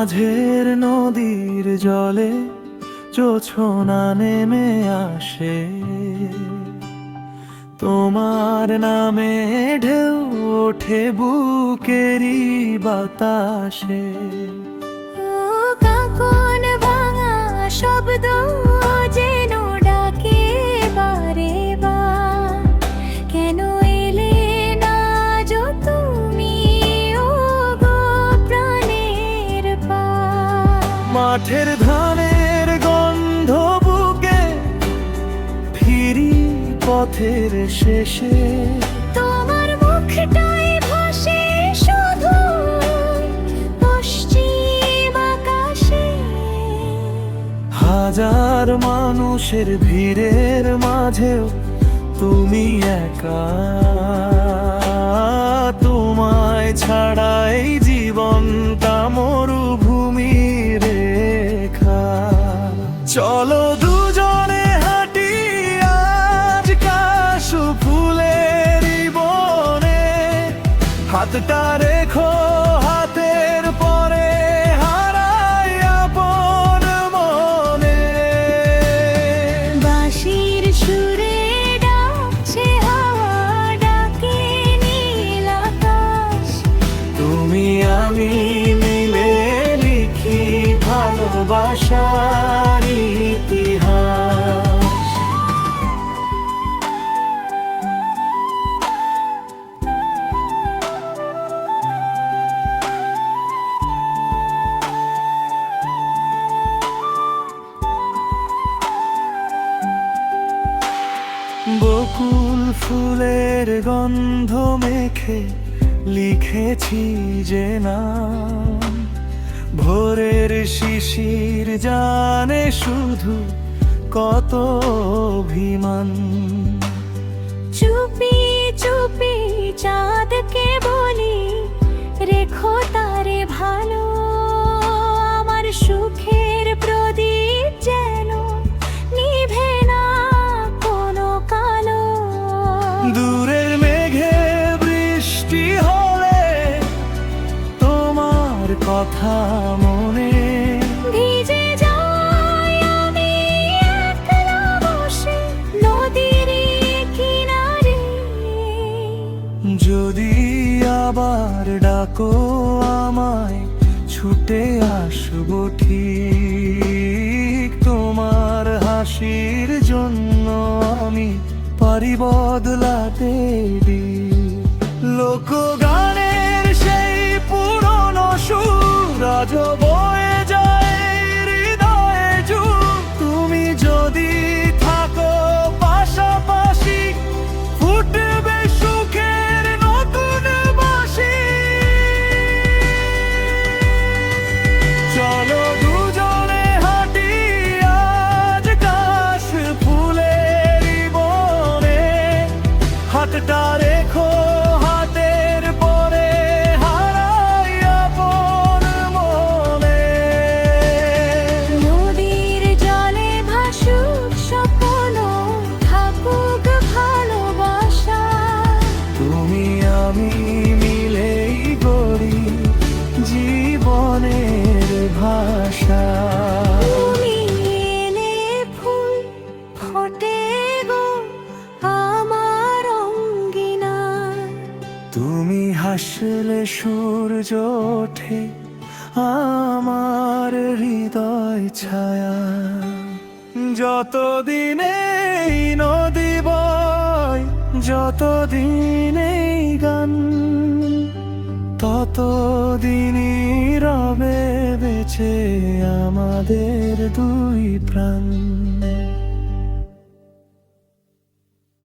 মাঝের নদীর জলে জোছনা নেমে আসে, তোমার নামে ঢেউ ওঠে বুকেরই বাতাসে। কাকন ভাঙা শব্দ যেন ডাকে বারে বার, কেন এলে না যো তুমি ও গো প্রাণের পার। মাঠের ধানের গন্ধ বুকে ফিরি পথের শেষে, তোমার মুখটাই ভাসে শুধু পশ্চিম আকাশে। হাজার মানুষের ভিড়ের মাঝেও তুমি একা, তোমায় ছাড়াই জীবনটা মরুভূমি রেখা। চলো দুজনে হাঁটি আজ কাশু ফুলের বনে, হাতটা রেখো হাতের পরে হারাই আপন মনে। বাঁশির সুরে ডাকছে হাওয়া, ডাকে নীল আকাশ। তুমি আমি মিলে লিখি ভালোবাসার ইতিহাস। বকুল ফুলের গন্ধ মেখে লিখেছি যে নাম, ভোরের শিশির জানে শুধু কত অভিমান। চুপি চুপি চাঁদকে বলি রেখো তারে ভালো, আমার সুখের প্রদীপ যেন নিভে না কোনো কালো। দূরের মেঘে বৃষ্টি হলে তোমার কথা মনে, ভিজে যাই আমি একলা বসে নদীর কিনারে। যদি আবার ডাকো আমায় ছুটে আসবো ঠিক, তোমার হাসির জন্য আমি পারি বদলাতে দিক। লোকগানের সেই পুরনো সুর আজ বয়ে যায় হৃদয়ে জুড়ে। তুমি যদি থাকো পাশাপাশি ফুটবে সুখের নতুন বাঁশি। চলো দুজনে হাঁটি আজ কাশ ফুলের বনে, হাতটা রেখো হাতের পরে হারাই আপন মনে। নদীর জলে ভাসুক স্বপ্ন, থাকুক ভালোবাসা। তুমি আমি মিলেই গড়ি জীবনের ভাষা। তুমি এলে ফুল ফোটে গো আমার অঙ্গিনায়, তুমি হাসলে সূর্য ওঠে আমার হৃদয় ছায়া। যতদিন এই নদী বয়, যতদিন এই গান, ততদিনই রবে বেঁচে আমাদের দুই প্রাণ।